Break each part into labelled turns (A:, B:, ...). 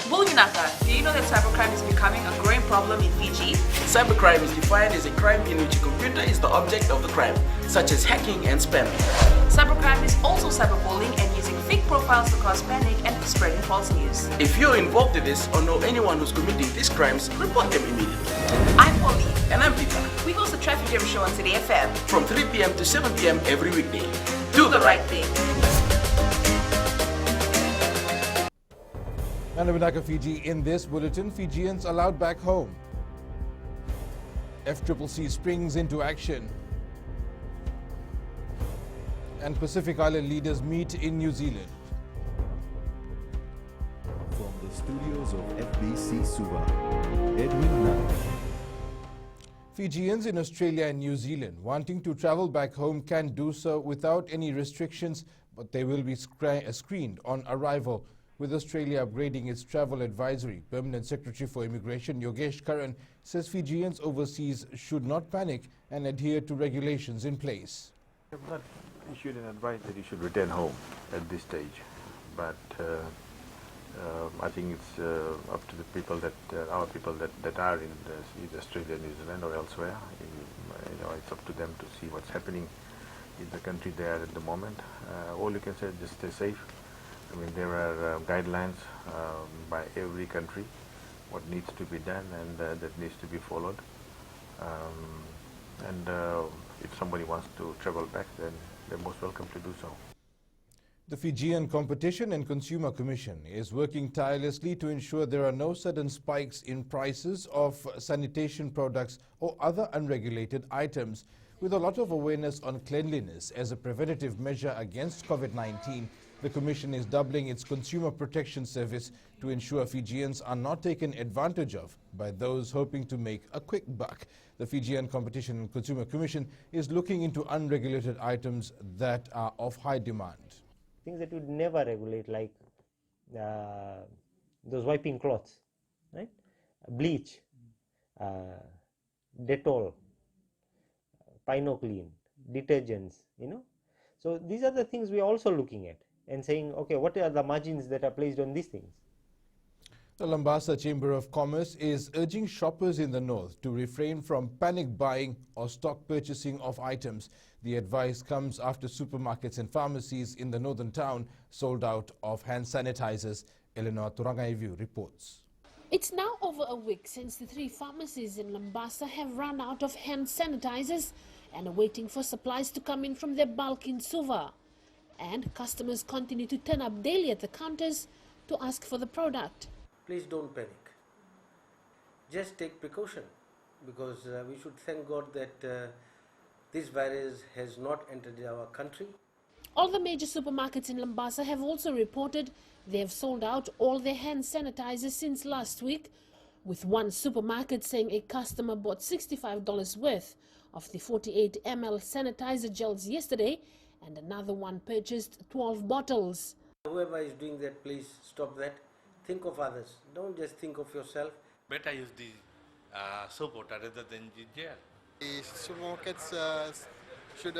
A: Bulginaka, do you know that cybercrime is becoming a growing problem in Fiji?
B: Cybercrime is defined as a crime in which a computer is the object of the crime, such as hacking and spamming.
A: Cybercrime is also cyberbullying and using fake profiles to cause panic and spreading false news.
B: If you're involved in this or know anyone who's committing these crimes, report them immediately.
A: I'm Polly.
B: And I'm Peter.
A: We host the Traffic Jam Show on City FM.
B: From 3 p.m. to 7 p.m. every weekday.
A: Do the right thing.
C: Nanabinaka, Fiji. In this bulletin, Fijians allowed back home. FCCC springs into action. And Pacific Island leaders meet in New Zealand.
D: From the studios of FBC Suva, Edwin Nang.
C: Fijians in Australia and New Zealand wanting to travel back home can do so without any restrictions, but they will be screened on arrival. With Australia upgrading its travel advisory, Permanent Secretary for Immigration Yogesh Karan says Fijians overseas should not panic and adhere to regulations in place.
E: I have not issued an advice that you should return home at this stage, but I think it's up to the people that our people that are in either Australia, New Zealand, or elsewhere. It's up to them to see what's happening in the country they are at the moment. All you can say is just stay safe. I mean, there are guidelines by every country, what needs to be done, and that needs to be followed. If somebody wants to travel back, then they're most welcome to do so.
C: The Fijian Competition and Consumer Commission is working tirelessly to ensure there are no sudden spikes in prices of sanitation products or other unregulated items. With a lot of awareness on cleanliness as a preventative measure against COVID-19, the Commission is doubling its consumer protection service to ensure Fijians are not taken advantage of by those hoping to make a quick buck. The Fijian Competition and Consumer Commission is looking into unregulated items that are of high demand.
F: Things that would never regulate, like those wiping cloths, right? Bleach, Dettol, Pinoclean, detergents, So these are the things we are also looking at and saying, okay, what are the margins that are placed on these things?
C: The Lambasa Chamber of Commerce is urging shoppers in the north to refrain from panic buying or stock purchasing of items. The advice comes after supermarkets and pharmacies in the northern town sold out of hand sanitizers. Eleanor Turangaivu reports.
G: It's now over a week since the 3 pharmacies in Lambasa have run out of hand sanitizers and are waiting for supplies to come in from their bulk in Suva. And customers continue to turn up daily at the counters to ask for the product.
H: Please don't panic. Just take precaution, because we should thank God that this virus has not entered our country.
G: All the major supermarkets in Lambasa have also reported they have sold out all their hand sanitizers since last week, with one supermarket saying a customer bought $65 worth of the 48 ml sanitizer gels yesterday, and another one purchased 12 bottles.
H: Whoever is doing that, please stop that. Think of others. Don't just think of yourself.
I: Better use the soap water rather than the gel.
J: The supermarkets should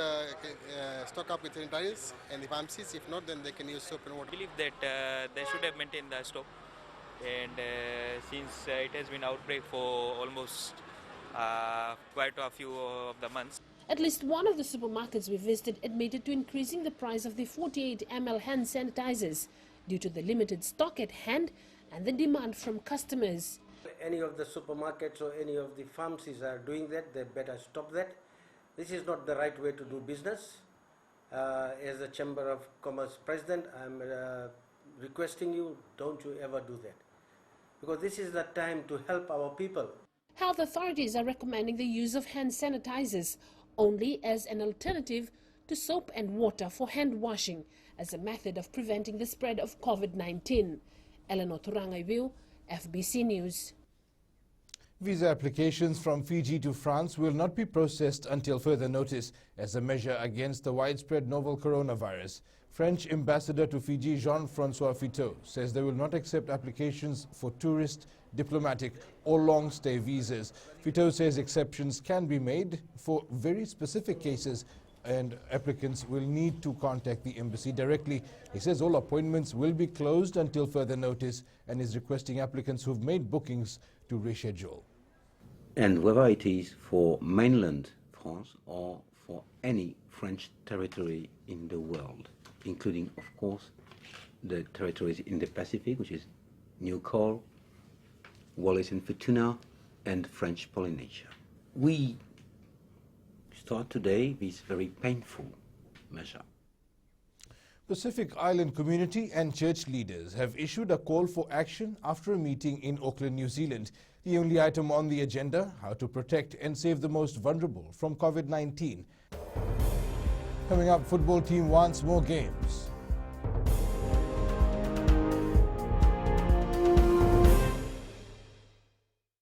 J: stock up with sanitizers, and the pharmacies, if not, then they can use soap and water.
K: I believe that they should have maintained the stock, and since it has been outbreak for almost quite a few of the months.
G: At least one of the supermarkets we visited admitted to increasing the price of the 48 ml hand sanitizers due to the limited stock at hand and the demand from customers.
H: Any of the supermarkets or any of the pharmacies are doing that, they better stop that. This is not the right way to do business. As the Chamber of Commerce President, I'm requesting you, don't you ever do that. Because this is the time to help our people.
G: Health authorities are recommending the use of hand sanitizers only as an alternative to soap and water for hand washing as a method of preventing the spread of COVID-19. Eleanor Turangaivu, FBC News.
C: Visa applications from Fiji to France will not be processed until further notice as a measure against the widespread novel coronavirus. French ambassador to Fiji, Jean-Francois Fiteau, says they will not accept applications for tourist, diplomatic or long-stay visas. Fiteau says exceptions can be made for very specific cases and applicants will need to contact the embassy directly. He says all appointments will be closed until further notice and is requesting applicants who've made bookings to reschedule.
L: And whether it is for mainland France or for any French territory in the world, including, of course, the territories in the Pacific, which is New Cole, Wallis and Futuna, and French Polynesia. We start today this very painful measure.
C: Pacific Island community and church leaders have issued a call for action after a meeting in Auckland, New Zealand. The only item on the agenda, how to protect and save the most vulnerable from COVID-19. Coming up, football team wants more games.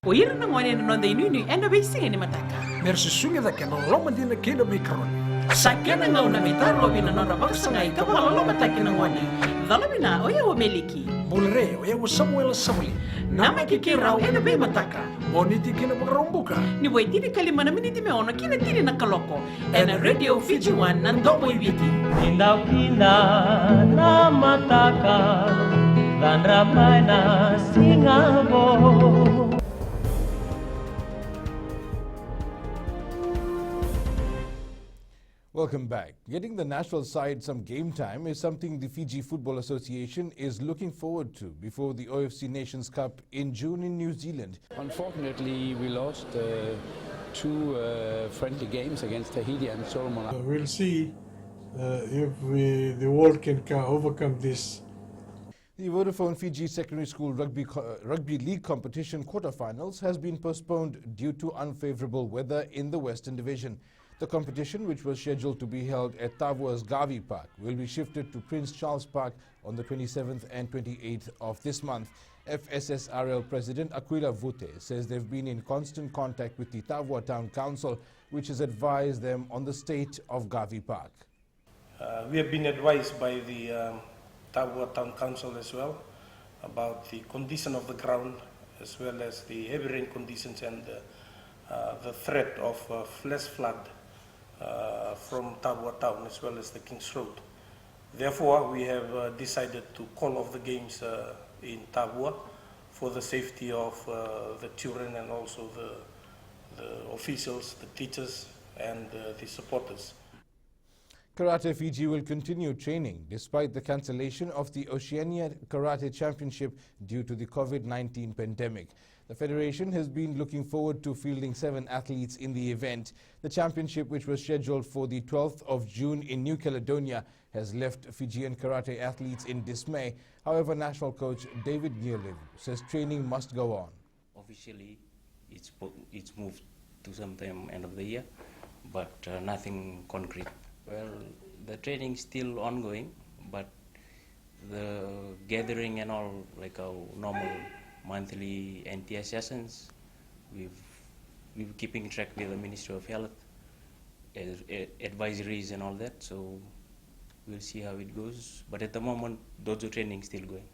M: Oira na ngone no de nunu enda be singe ni mataka.
N: Mersi sunga da kena loma dina kena be karon.
M: Sakena ngau na mitaro bina no na baksa ngai ka wala loma taki na ngone. Dala bina oya wo meliki.
N: Bulre oya wo Samuel Samuli.
M: Nama kiki rau enda be mataka.
N: Boniti kena makarombuka.
M: Ni wai tiri kalima na miniti me ona kina tiri na kaloko. Ena radio Fiji One na ndomo ibiti.
O: Pinda pinda na mataka. Dan ramai na singabo.
C: Welcome back. Getting the national side some game time is something the Fiji Football Association is looking forward to before the OFC Nations Cup in June in New Zealand.
P: Unfortunately, we lost two friendly games against Tahiti and Solomon.
Q: We'll see if the world can overcome this.
C: The Vodafone Fiji Secondary School Rugby League competition quarterfinals has been postponed due to unfavorable weather in the Western Division. The competition, which was scheduled to be held at Tavua's Gavi Park, will be shifted to Prince Charles Park on the 27th and 28th of this month. FSSRL President Aquila Vute says they've been in constant contact with the Tavua Town Council, which has advised them on the state of Gavi Park.
R: We have been advised by the Tavua Town Council as well about the condition of the ground, as well as the heavy rain conditions and the threat of flash flood from Tavua Town as well as the King's Road. Therefore, we have decided to call off the games in Tavua for the safety of the children and also the officials, the teachers and the supporters.
C: Karate Fiji will continue training despite the cancellation of the Oceania Karate Championship due to the COVID-19 pandemic. The Federation has been looking forward to fielding 7 athletes in the event. The championship, which was scheduled for the 12th of June in New Caledonia, has left Fijian karate athletes in dismay. However, national coach David Nierlev says training must go on.
S: Officially, it's moved to sometime end of the year, but nothing concrete. Well, the training is still ongoing, but the gathering and all, like our normal monthly NTS sessions, we're keeping track with the Ministry of Health, advisories and all that, so we'll see how it goes. But at the moment, dojo training is still going.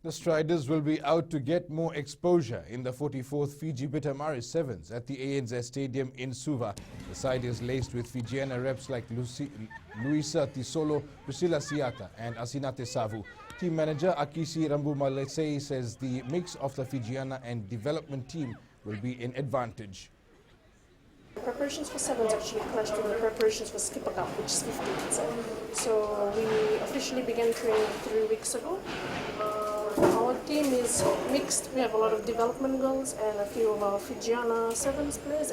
C: The Striders will be out to get more exposure in the 44th Fiji Bitter Maris Sevens at the ANZ Stadium in Suva. The side is laced with Fijiana reps like Luisa Tisolo, Priscilla Siaka and Asinate Savu. Team manager Akisi Rambumalesei says the mix of the Fijiana and development team will be an advantage.
T: Preparations for sevens actually clashed with the preparations for Skipper Cup, which is 15. So we officially began training 3 weeks ago. Our team is mixed. We have a lot of development girls and a few of our Fijiana sevens players.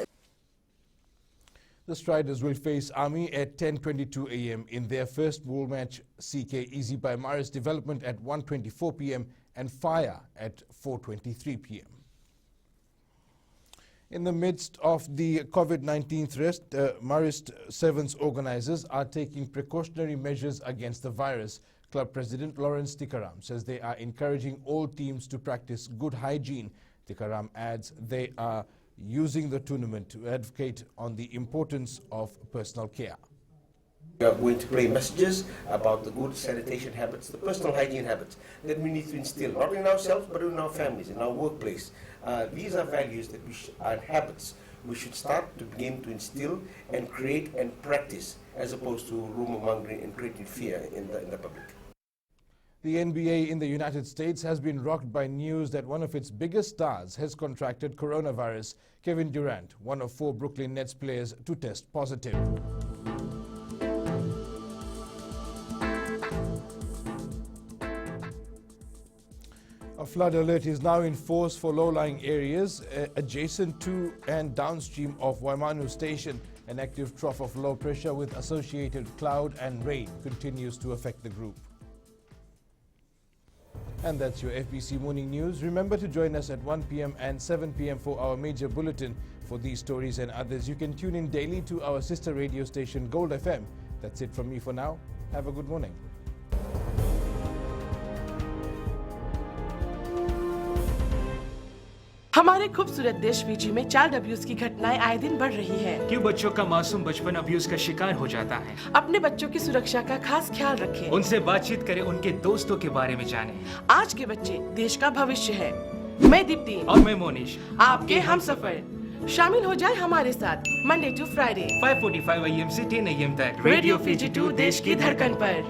C: The Striders will face Army at 10:22 a.m. in their first bowl match. CK Easy by Maris Development at 1:24 p.m. and Fire at 4:23 p.m. In the midst of the COVID-19 threat, Marist Sevens organizers are taking precautionary measures against the virus. Club President Lawrence Tikaram says they are encouraging all teams to practice good hygiene. Tikaram adds they are using the tournament to advocate on the importance of personal care.
U: We are going to play messages about the good sanitation habits, the personal hygiene habits that we need to instill, not in ourselves but in our families, in our workplace. These are values that and habits We should start to begin to instill and create and practice, as opposed to rumor mongering and creating fear in the public.
C: The NBA in the United States has been rocked by news that one of its biggest stars has contracted coronavirus. Kevin Durant, one of 4 Brooklyn Nets players to test positive. A flood alert is now in force for low-lying areas adjacent to and downstream of Waimanu Station. An active trough of low pressure with associated cloud and rain continues to affect the group. And that's your FBC Morning News. Remember to join us at 1 p.m. and 7 p.m. for our major bulletin. For these stories and others, you can tune in daily to our sister radio station Gold FM. That's it from me for now. Have a good morning.
B: हमारे खूबसूरत देश Fiji में child abuse की घटनाएं आए दिन बढ़ रही हैं।
V: क्यों बच्चों का मासूम बचपन अब्यूज का शिकार हो जाता है?
B: अपने बच्चों की सुरक्षा का खास ख्याल रखें।
V: उनसे बातचीत करें, उनके दोस्तों के बारे में जानें।
B: आज के बच्चे देश का भविष्य है। मैं दीप्ति
V: और मैं मोनिश,
B: आपके हमसफर। शामिल हो जाए हमारे साथ मंडे टू फ्राइडे
V: 5:45 AM से 10 AM तक
B: रेडियो फिजी 2 देश की धड़कन पर।